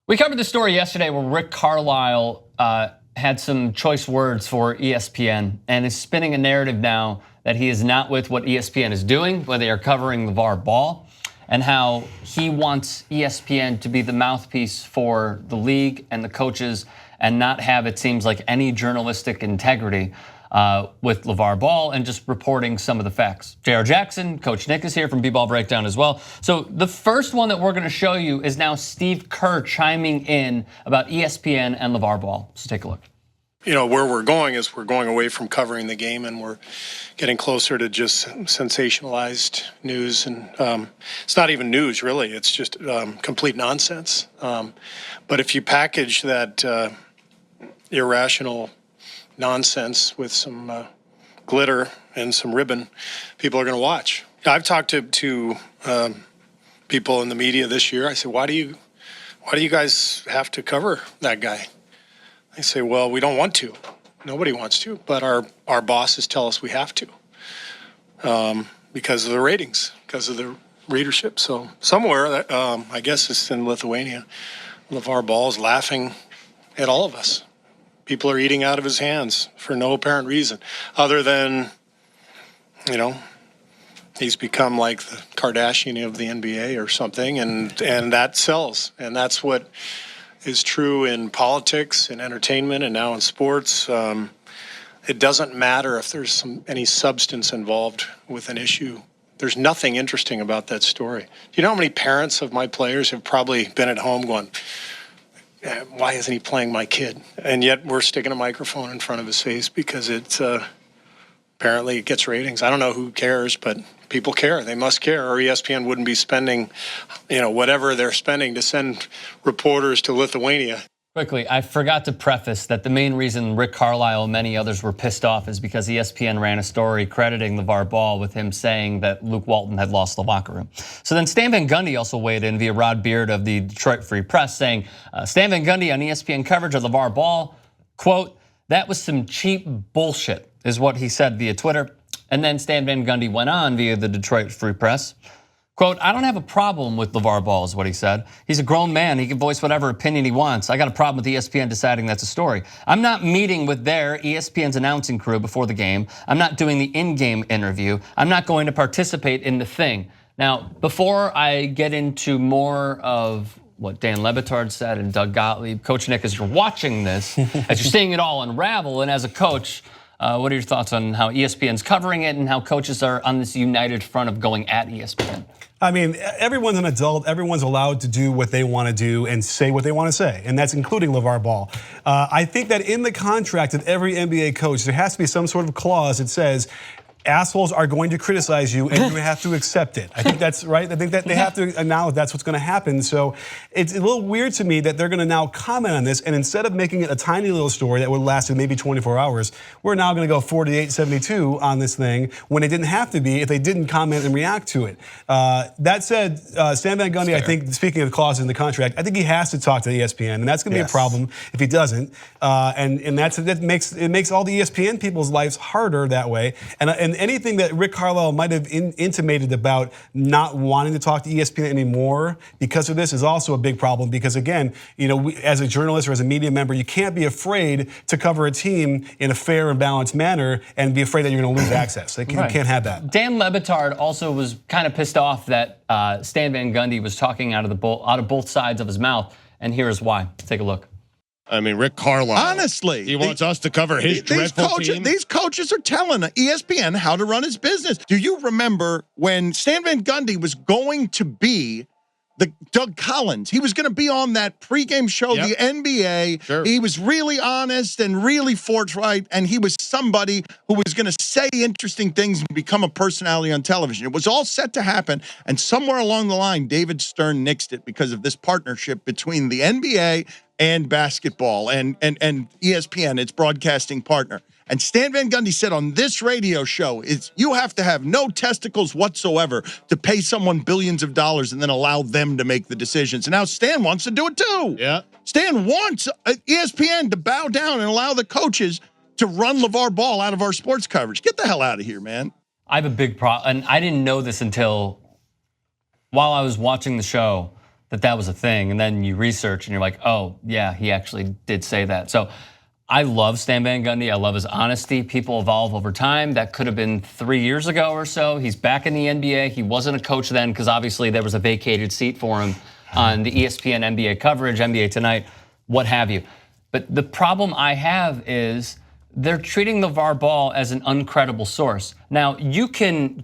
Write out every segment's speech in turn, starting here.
We covered the story yesterday where Rick Carlisle had some choice words for ESPN and is spinning a narrative now that he is not with what ESPN is doing, when they are covering LaVar Ball, and how he wants ESPN to be the mouthpiece for the league and the coaches and not have, it seems like, any journalistic integrity with LaVar Ball and just reporting some of the facts. Jayar Jackson, Coach Nick is here from B-Ball Breakdown as well. So the first one that we're going to show you is now Steve Kerr chiming in about ESPN and LaVar Ball. So take a look. You know, where we're going is we're going away from covering the game and we're getting closer to just sensationalized news. And it's not even news, really. It's just complete nonsense. But if you package that irrational nonsense with some glitter and some ribbon, people are going to watch. I've talked to people in the media this year. I said, why do you guys have to cover that guy? They say, well, we don't want to. Nobody wants to, but our bosses tell us we have to because of the ratings, because of the readership. So somewhere, I guess it's in Lithuania, LaVar Ball is laughing at all of us. People are eating out of his hands for no apparent reason, other than, you know, he's become like the Kardashian of the NBA or something, and that sells. And that's what is true in politics and entertainment and now in sports. It doesn't matter if there's any substance involved with an issue. There's nothing interesting about that story. Do you know how many parents of my players have probably been at home going, why isn't he playing my kid? And yet we're sticking a microphone in front of his face because it's apparently it gets ratings. I don't know who cares, but people care. They must care, or ESPN wouldn't be spending, whatever they're spending to send reporters to Lithuania. Quickly, I forgot to preface that the main reason Rick Carlisle and many others were pissed off is because ESPN ran a story crediting LaVar Ball with him saying that Luke Walton had lost the locker room. So then Stan Van Gundy also weighed in via Rod Beard of the Detroit Free Press saying, Stan Van Gundy on ESPN coverage of LaVar Ball, quote, that was some cheap bullshit, is what he said via Twitter. And then Stan Van Gundy went on via the Detroit Free Press. Quote, I don't have a problem with LaVar Ball, is what he said. He's a grown man. He can voice whatever opinion he wants. I got a problem with ESPN deciding that's a story. I'm not meeting with their ESPN's announcing crew before the game. I'm not doing the in-game interview. I'm not going to participate in the thing. Now, before I get into more of what Dan Le Batard said and Doug Gottlieb, Coach Nick, as you're watching this, as you're seeing it all unravel, and as a coach, what are your thoughts on how ESPN's covering it and how coaches are on this united front of going at ESPN? I mean, everyone's an adult. Everyone's allowed to do what they want to do and say what they want to say, and that's including LaVar Ball. I think that in the contract of every NBA coach, there has to be some sort of clause that says, assholes are going to criticize you and you have to accept it. I think that's right. I think that they have to acknowledge that's what's going to happen. So it's a little weird to me that they're going to now comment on this, and instead of making it a tiny little story that would last maybe 24 hours, we're now going to go 48-72 on this thing when it didn't have to be if they didn't comment and react to it. That said, Stan Van Gundy, I think, speaking of clauses in the contract, I think he has to talk to ESPN, and that's going to be a problem if he doesn't. And that makes all the ESPN people's lives harder that way. And anything that Rick Carlisle might have intimated about not wanting to talk to ESPN anymore because of this is also a big problem, because again, as a journalist or as a media member, you can't be afraid to cover a team in a fair and balanced manner and be afraid that you're going to lose access. You can't have that. Dan Le Batard also was kind of pissed off that Stan Van Gundy was talking out of both sides of his mouth, and here's why. Take a look. I mean, Rick Carlisle. Honestly, he wants us to cover his dreadful team. These coaches are telling ESPN how to run his business. Do you remember when Stan Van Gundy was going to be the Doug Collins? He was going to be on that pregame show, the NBA. Sure. He was really honest and really forthright, and he was somebody who was going to say interesting things and become a personality on television. It was all set to happen, and somewhere along the line, David Stern nixed it because of this partnership between the NBA and basketball and ESPN, its broadcasting partner. And Stan Van Gundy said on this radio show, you have to have no testicles whatsoever to pay someone billions of dollars and then allow them to make the decisions. And now Stan wants to do it too. Yeah. Stan wants ESPN to bow down and allow the coaches to run LaVar Ball out of our sports coverage. Get the hell out of here, man. I have a big problem, and I didn't know this until while I was watching the show. that was a thing. And then you research and you're like, oh, yeah, he actually did say that. So I love Stan Van Gundy. I love his honesty. People evolve over time. That could have been 3 years ago or so. He's back in the NBA. He wasn't a coach then because obviously there was a vacated seat for him on the ESPN NBA coverage, NBA Tonight, what have you. But the problem I have is they're treating LaVar Ball as an uncredible source. Now, you can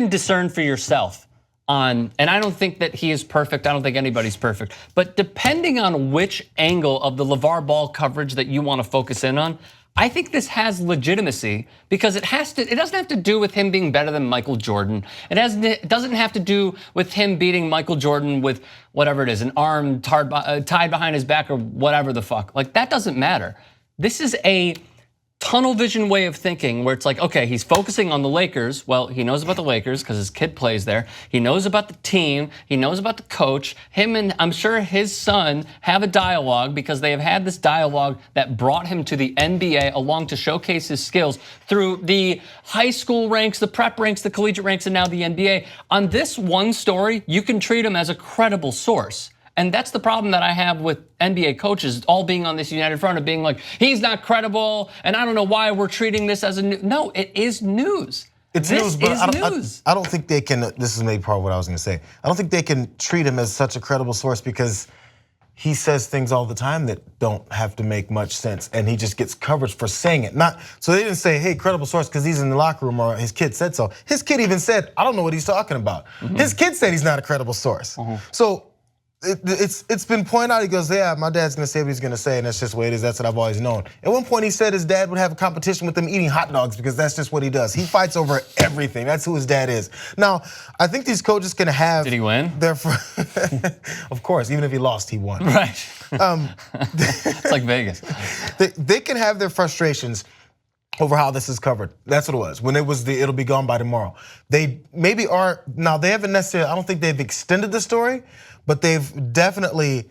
discern for yourself on, and I don't think that he is perfect. I don't think anybody's perfect. But depending on which angle of the LaVar Ball coverage that you want to focus in on, I think this has legitimacy because it doesn't have to do with him being better than Michael Jordan. It doesn't have to do with him beating Michael Jordan with whatever it is, an arm tied behind his back or whatever the fuck. Like, that doesn't matter. This is a tunnel vision way of thinking where it's like, okay, he's focusing on the Lakers. Well, he knows about the Lakers because his kid plays there. He knows about the team. He knows about the coach. Him and I'm sure his son have a dialogue because they have had this dialogue that brought him to the NBA along to showcase his skills through the high school ranks, the prep ranks, the collegiate ranks, and now the NBA. On this one story, you can treat him as a credible source. And that's the problem that I have with NBA coaches all being on this united front of being like, he's not credible, and I don't know why we're treating this as a news. No, it is news. It's news, but I don't think they can, this is maybe part of what I was gonna say. I don't think they can treat him as such a credible source because he says things all the time that don't have to make much sense, and he just gets coverage for saying it. So they didn't say, hey, credible source because he's in the locker room or his kid said so. His kid even said, I don't know what he's talking about. His kid said he's not a credible source. So it's been pointed out, he goes, yeah, my dad's gonna say what he's gonna say, and that's just the way it is, that's what I've always known. At one point he said his dad would have a competition with him eating hot dogs because that's just what he does. He fights over everything, that's who his dad is. Now, I think these coaches can have- Did he win? Of course, even if he lost, he won. Right, it's like Vegas. They can have their frustrations over how this is covered. That's what it was. When it was it'll be gone by tomorrow. They maybe are, now they haven't necessarily, I don't think they've extended the story, but they've definitely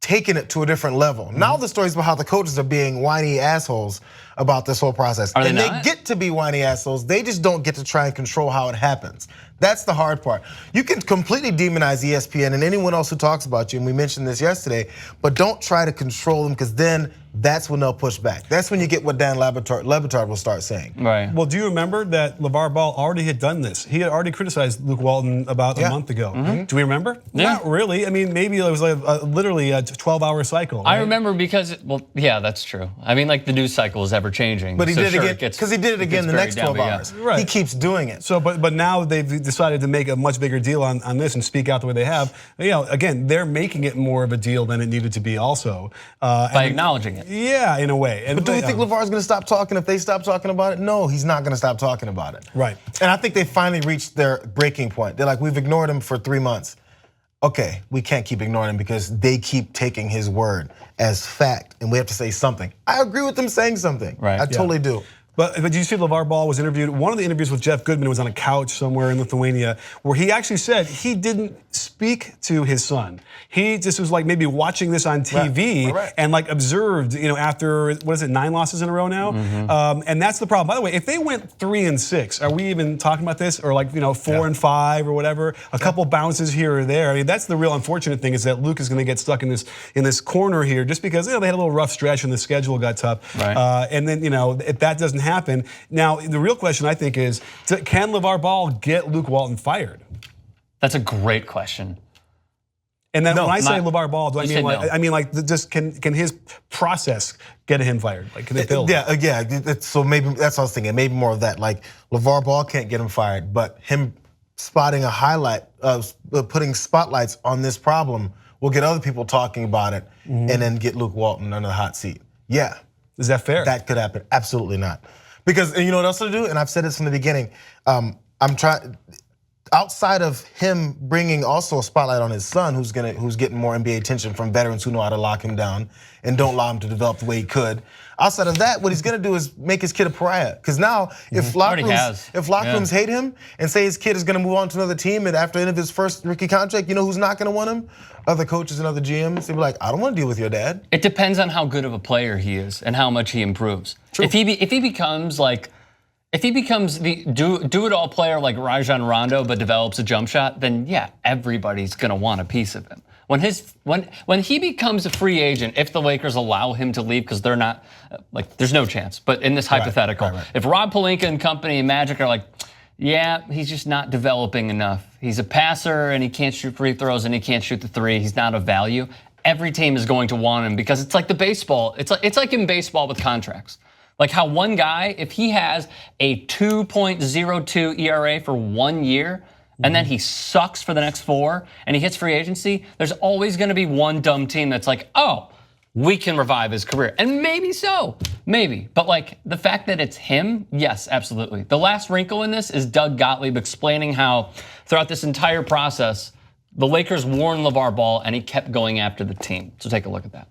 taken it to a different level. Now the story's about how the coaches are being whiny assholes about this whole process. And they get to be whiny assholes, they just don't get to try and control how it happens. That's the hard part. You can completely demonize ESPN and anyone else who talks about you, and we mentioned this yesterday, but don't try to control them because then that's when they'll push back. That's when you get what Dan LeBatard will start saying. Right. Well, do you remember that LaVar Ball already had done this? He had already criticized Luke Walton about a month ago. Do we remember? Yeah. Not really. I mean, maybe it was like literally a 12-hour cycle. Right? I remember because, well, yeah, that's true. I mean, like the news cycle is ever changing. But he did it again because he did it again the next 12 hours. Right. He keeps doing it. So, but now they've decided to make a much bigger deal on this and speak out the way they have. You know, again, they're making it more of a deal than it needed to be. Also, by acknowledging it. Yeah, in a way. But do we think LaVar's gonna stop talking if they stop talking about it? No, he's not gonna stop talking about it. Right. And I think they finally reached their breaking point. They're like, we've ignored him for 3 months. Okay, we can't keep ignoring him because they keep taking his word as fact, and we have to say something. I agree with them saying something. Right. I totally do. But did you see LaVar Ball was interviewed? One of the interviews with Jeff Goodman was on a couch somewhere in Lithuania where he actually said he didn't speak to his son. He just was like maybe watching this on TV and like observed, you know, after, what is it, 9 losses in a row now? And that's the problem. By the way, if they went 3-6, are we even talking about this? Or like, you know, 4-5 or whatever, a couple bounces here or there. I mean, that's the real unfortunate thing is that Luke is gonna get stuck in this corner here just because, you know, they had a little rough stretch and the schedule got tough. Right. And then, you know, if that doesn't happen. Now, the real question I think is, can LaVar Ball get Luke Walton fired? That's a great question. And then when I say LaVar Ball, do I mean like, no. I mean like just can his process get him fired? Like can they build? Yeah. So maybe that's what I was thinking. Maybe more of that. Like LaVar Ball can't get him fired, but him spotting a highlight, putting spotlights on this problem will get other people talking about it, and then get Luke Walton under the hot seat. Yeah. Is that fair? That could happen. Absolutely not. Because you know what else to do? And I've said this from the beginning. I'm trying, outside of him bringing also a spotlight on his son, who's getting more NBA attention from veterans who know how to lock him down and don't allow him to develop the way he could. Outside of that, what he's gonna do is make his kid a pariah. Because now, if locker rooms hate him and say his kid is gonna move on to another team, and after the end of his first rookie contract, you know who's not gonna want him? Other coaches and other GMs. They'll be like, I don't want to deal with your dad. It depends on how good of a player he is and how much he improves. True. If he becomes like If he becomes the do-it-all player like Rajon Rondo, but develops a jump shot, then yeah, everybody's gonna want a piece of him. When he becomes a free agent, if the Lakers allow him to leave, because they're not like there's no chance. But in this hypothetical, if Rob Pelinka and company and Magic are like, yeah, he's just not developing enough. He's a passer and he can't shoot free throws and he can't shoot the three. He's not of value. Every team is going to want him because it's like the baseball. It's like in baseball with contracts. Like how one guy, if he has a 2.02 ERA for 1 year, and then he sucks for the next 4, and he hits free agency, there's always gonna be one dumb team that's like, oh, we can revive his career. And maybe so, maybe. But like the fact that it's him, yes, absolutely. The last wrinkle in this is Doug Gottlieb explaining how throughout this entire process, the Lakers warned LaVar Ball and he kept going after the team. So take a look at that.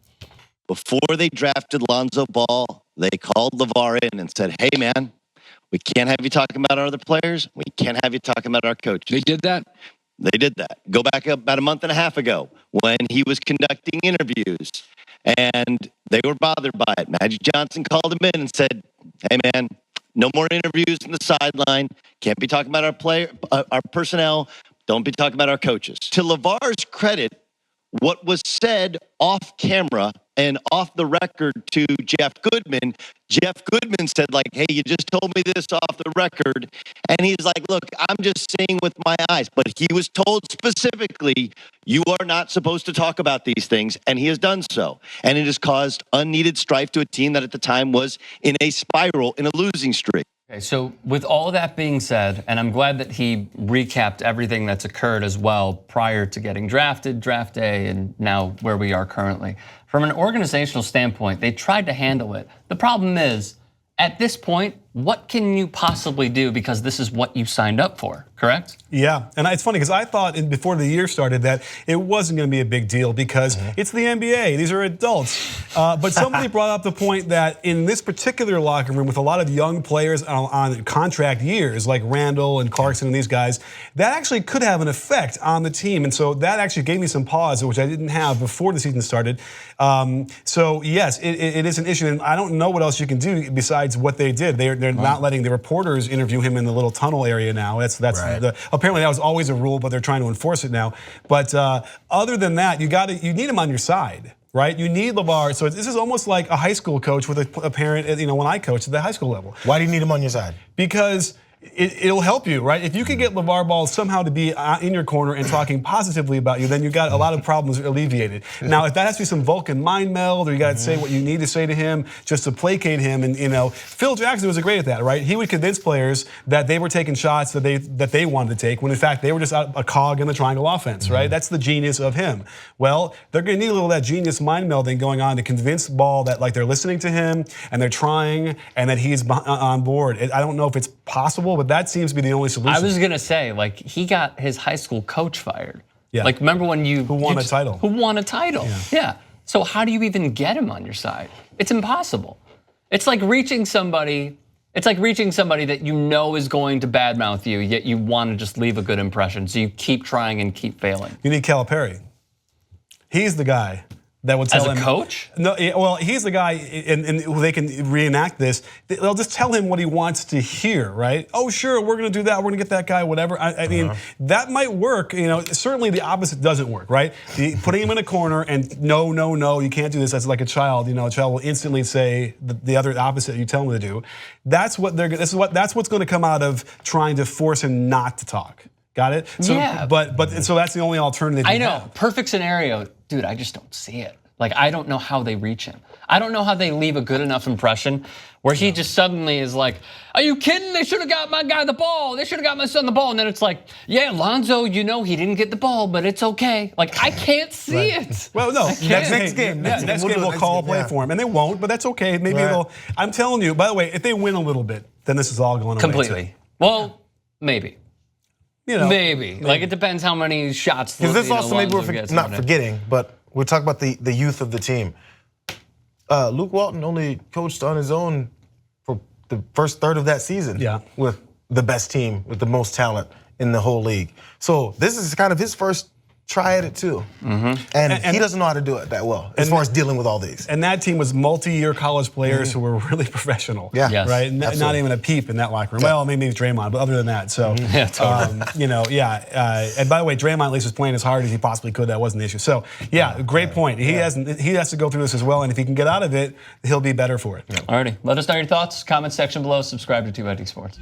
Before they drafted Lonzo Ball, they called LaVar in and said, hey man, we can't have you talking about our other players. We can't have you talking about our coaches. They did that? They did that. Go back about a month and a half ago when he was conducting interviews and they were bothered by it. Magic Johnson called him in and said, hey man, no more interviews on the sideline. Can't be talking about our personnel. Don't be talking about our coaches. To LaVar's credit, what was said off camera and off the record to Jeff Goodman said like, hey, you just told me this off the record. And he's like, look, I'm just seeing with my eyes. But he was told specifically, you are not supposed to talk about these things. And he has done so. And it has caused unneeded strife to a team that at the time was in a spiral, in a losing streak. Okay, so with all of that being said, and I'm glad that he recapped everything that's occurred as well prior to getting drafted, draft day, and now where we are currently. From an organizational standpoint, they tried to handle it. The problem is, at this point, what can you possibly do because this is what you signed up for, correct? Yeah, and it's funny because I thought before the year started that it wasn't going to be a big deal because it's the NBA. These are adults. But somebody brought up the point that in this particular locker room with a lot of young players on contract years like Randall and Clarkson and these guys, that actually could have an effect on the team. And so that actually gave me some pause, which I didn't have before the season started. So yes, it is an issue. And I don't know what else you can do besides what they did. They're not letting the reporters interview him in the little tunnel area now. Apparently that was always a rule, but they're trying to enforce it now. But other than that, you need him on your side, right? You need LaVar. So this is almost like a high school coach with a parent. When I coached at the high school level. Why do you need him on your side? Because it'll help you, right? If you can get LaVar Ball somehow to be in your corner and talking positively about you, then you got a lot of problems alleviated. Now, if that has to be some Vulcan mind meld, or you got to say what you need to say to him just to placate him, and Phil Jackson was great at that, right? He would convince players that they were taking shots that they wanted to take, when in fact they were just a cog in the triangle offense, right? That's the genius of him. Well, they're going to need a little of that genius mind melding going on to convince Ball that like they're listening to him and they're trying and that he's on board. I don't know if it's possible, but that seems to be the only solution. I was gonna say, like, he got his high school coach fired. Yeah. Like, remember when Who won a title? Who won a title? Yeah. So how do you even get him on your side? It's impossible. It's like reaching somebody. It's like reaching somebody that you know is going to badmouth you, yet you want to just leave a good impression. So you keep trying and keep failing. You need Calipari. He's the guy that will tell him. As a coach? No, well, he's the guy, and they can reenact this. They'll just tell him what he wants to hear, right? Oh, sure, we're going to do that. We're going to get that guy, whatever. I mean, that might work. Certainly the opposite doesn't work, right? Putting him in a corner and no, you can't do this. That's like a child. A child will instantly say the other opposite you tell him to do. That's what's going to come out of trying to force him not to talk. Got it? So, yeah. So that's the only alternative. I know. Perfect scenario. Dude, I just don't see it. Like, I don't know how they reach him. I don't know how they leave a good enough impression where he just suddenly is like, are you kidding? They should have got my guy the ball. They should have got my son the ball. And then it's like, yeah, Lonzo, he didn't get the ball, but it's okay. Like, I can't see it. Well, no, next game we'll call a play for him. And they won't, but that's okay. Maybe they'll, I'm telling you, by the way, if they win a little bit, then this is all going away. Completely. Well, maybe. Maybe. Like, it depends how many shots. Because this also, maybe we're not forgetting, but we're talking about the youth of the team. Luke Walton only coached on his own for the first third of that season with the best team, with the most talent in the whole league. So this is kind of his first try at it too. And he doesn't know how to do it that well as far as dealing with all these. And that team was multi-year college players who were really professional. Yeah. Yes. Right? Not even a peep in that locker room. Well, maybe Draymond, but other than that. So, Yeah, totally. And by the way, Draymond at least was playing as hard as he possibly could. That wasn't the issue. So, great point. He has to go through this as well. And if he can get out of it, he'll be better for it. Alrighty. Let us know your thoughts. Comment section below. Subscribe to 2ID Sports.